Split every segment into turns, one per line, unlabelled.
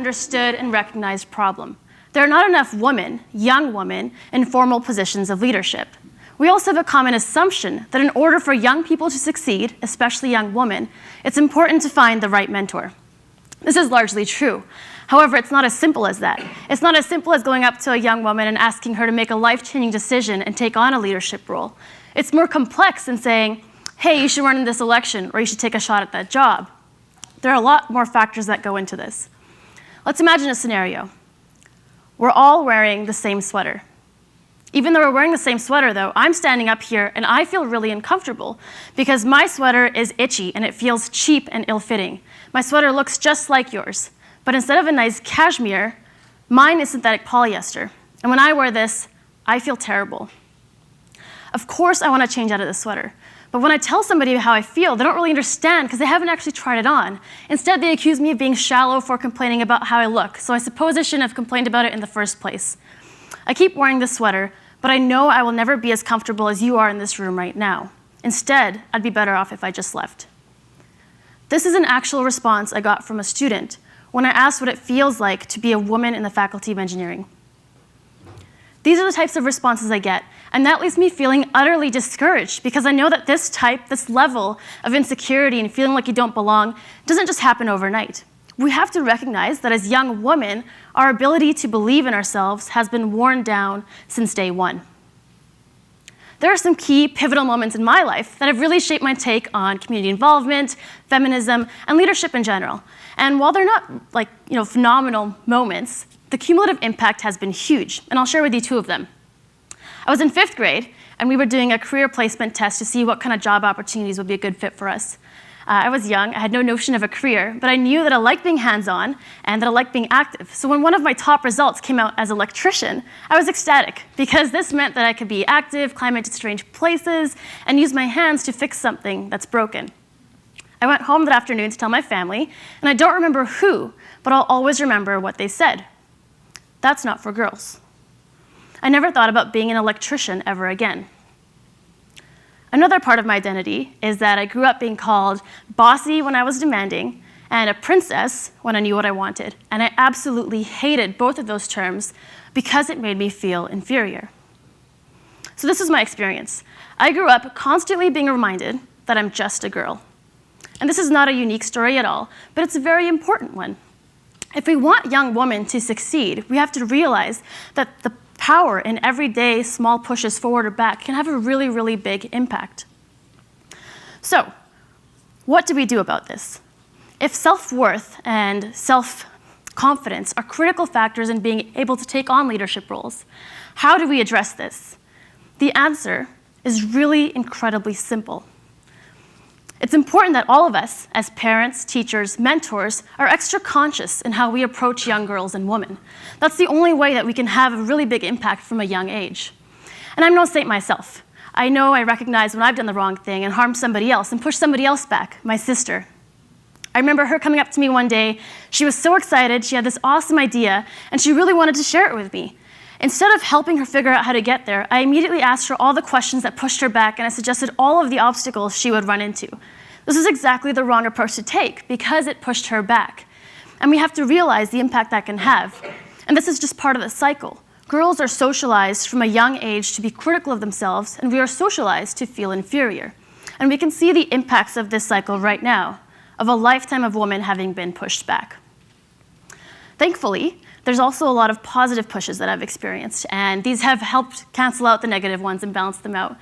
understood and recognized problem. There are not enough women, young women, in formal positions of leadership. We also have a common assumption that in order for young people to succeed, especially young women, it's important to find the right mentor. This is largely true. However, it's not as simple as that. It's not as simple as going up to a young woman and asking her to make a life-changing decision and take on a leadership role. It's more complex than saying, hey, you should run in this election, or you should take a shot at that job. There are a lot more factors that go into this. Let's imagine a scenario. We're all wearing the same sweater. Even though we're wearing the same sweater, though, I'm standing up here and I feel really uncomfortable because my sweater is itchy and it feels cheap and ill-fitting. My sweater looks just like yours, but instead of a nice cashmere, mine is synthetic polyester. And when I wear this, I feel terrible. Of course I want to change out of this sweater. But when I tell somebody how I feel, they don't really understand because they haven't actually tried it on. Instead, they accuse me of being shallow for complaining about how I look, so I suppose I shouldn't have complained about it in the first place. I keep wearing this sweater, but I know I will never be as comfortable as you are in this room right now. Instead, I'd be better off if I just left. This is an actual response I got from a student when I asked what it feels like to be a woman in the Faculty of Engineering. These are the types of responses I get, and that leaves me feeling utterly discouraged because I know that this level of insecurity and feeling like you don't belong doesn't just happen overnight. We have to recognize that as young women, our ability to believe in ourselves has been worn down since day one. There are some key pivotal moments in my life that have really shaped my take on community involvement, feminism, and leadership in general. And while they're not phenomenal moments, the cumulative impact has been huge, and I'll share with you two of them. I was in 5th grade, and we were doing a career placement test to see what kind of job opportunities would be a good fit for us. I was young, I had no notion of a career, but I knew that I liked being hands-on and that I liked being active. So when one of my top results came out as electrician, I was ecstatic because this meant that I could be active, climb into strange places, and use my hands to fix something that's broken. I went home that afternoon to tell my family, and I don't remember who, but I'll always remember what they said. That's not for girls. I never thought about being an electrician ever again. Another part of my identity is that I grew up being called bossy when I was demanding and a princess when I knew what I wanted. And I absolutely hated both of those terms because it made me feel inferior. So this is my experience. I grew up constantly being reminded that I'm just a girl. And this is not a unique story at all, but it's a very important one. If we want young women to succeed, we have to realize that the power in everyday small pushes forward or back can have a really, really big impact. So, what do we do about this? If self-worth and self-confidence are critical factors in being able to take on leadership roles, how do we address this? The answer is really incredibly simple. It's important that all of us, as parents, teachers, mentors, are extra conscious in how we approach young girls and women. That's the only way that we can have a really big impact from a young age. And I'm no saint myself. I know I recognize when I've done the wrong thing and harmed somebody else and pushed somebody else back, my sister. I remember her coming up to me one day. She was so excited. She had this awesome idea, and she really wanted to share it with me. Instead of helping her figure out how to get there, I immediately asked her all the questions that pushed her back, and I suggested all of the obstacles she would run into. This is exactly the wrong approach to take because it pushed her back. And we have to realize the impact that can have. And this is just part of the cycle. Girls are socialized from a young age to be critical of themselves, and we are socialized to feel inferior. And we can see the impacts of this cycle right now, of a lifetime of women having been pushed back. Thankfully, there's also a lot of positive pushes that I've experienced, and these have helped cancel out the negative ones and balance them out.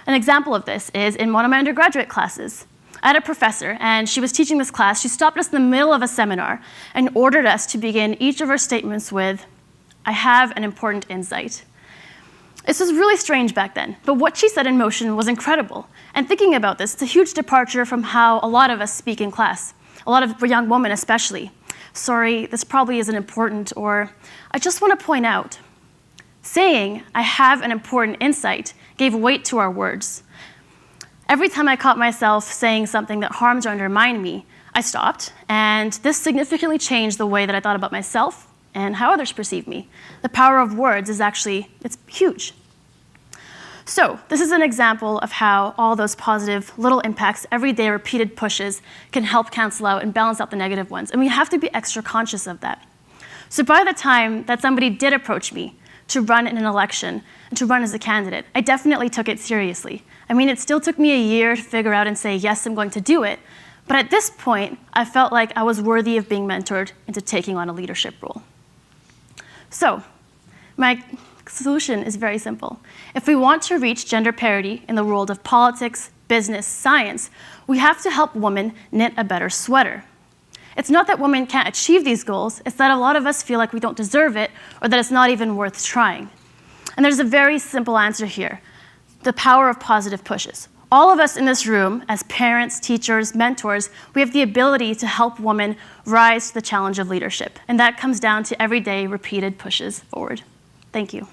An example of this is in one of my undergraduate classes. I had a professor, and she was teaching this class. She stopped us in the middle of a seminar and ordered us to begin each of our statements with, "I have an important insight." This was really strange back then, but what she set in motion was incredible. And thinking about this, it's a huge departure from how a lot of us speak in class, a lot of young women especially. "Sorry, this probably isn't important," or "I just want to point out." Saying, "I have an important insight," gave weight to our words. Every time I caught myself saying something that harmed or undermined me, I stopped, and this significantly changed the way that I thought about myself and how others perceive me. The power of words is it's huge. So this is an example of how all those positive little impacts, everyday repeated pushes, can help cancel out and balance out the negative ones, and we have to be extra conscious of that. So by the time that somebody did approach me to run in an election and to run as a candidate, I definitely took it seriously. I mean, it still took me a year to figure out and say, yes, I'm going to do it. But at this point, I felt like I was worthy of being mentored into taking on a leadership role. So my solution is very simple. If we want to reach gender parity in the world of politics, business, science, we have to help women knit a better sweater. It's not that women can't achieve these goals, it's that a lot of us feel like we don't deserve it or that it's not even worth trying. And there's a very simple answer here: the power of positive pushes. All of us in this room, as parents, teachers, mentors, we have the ability to help women rise to the challenge of leadership. And that comes down to everyday repeated pushes forward. Thank you.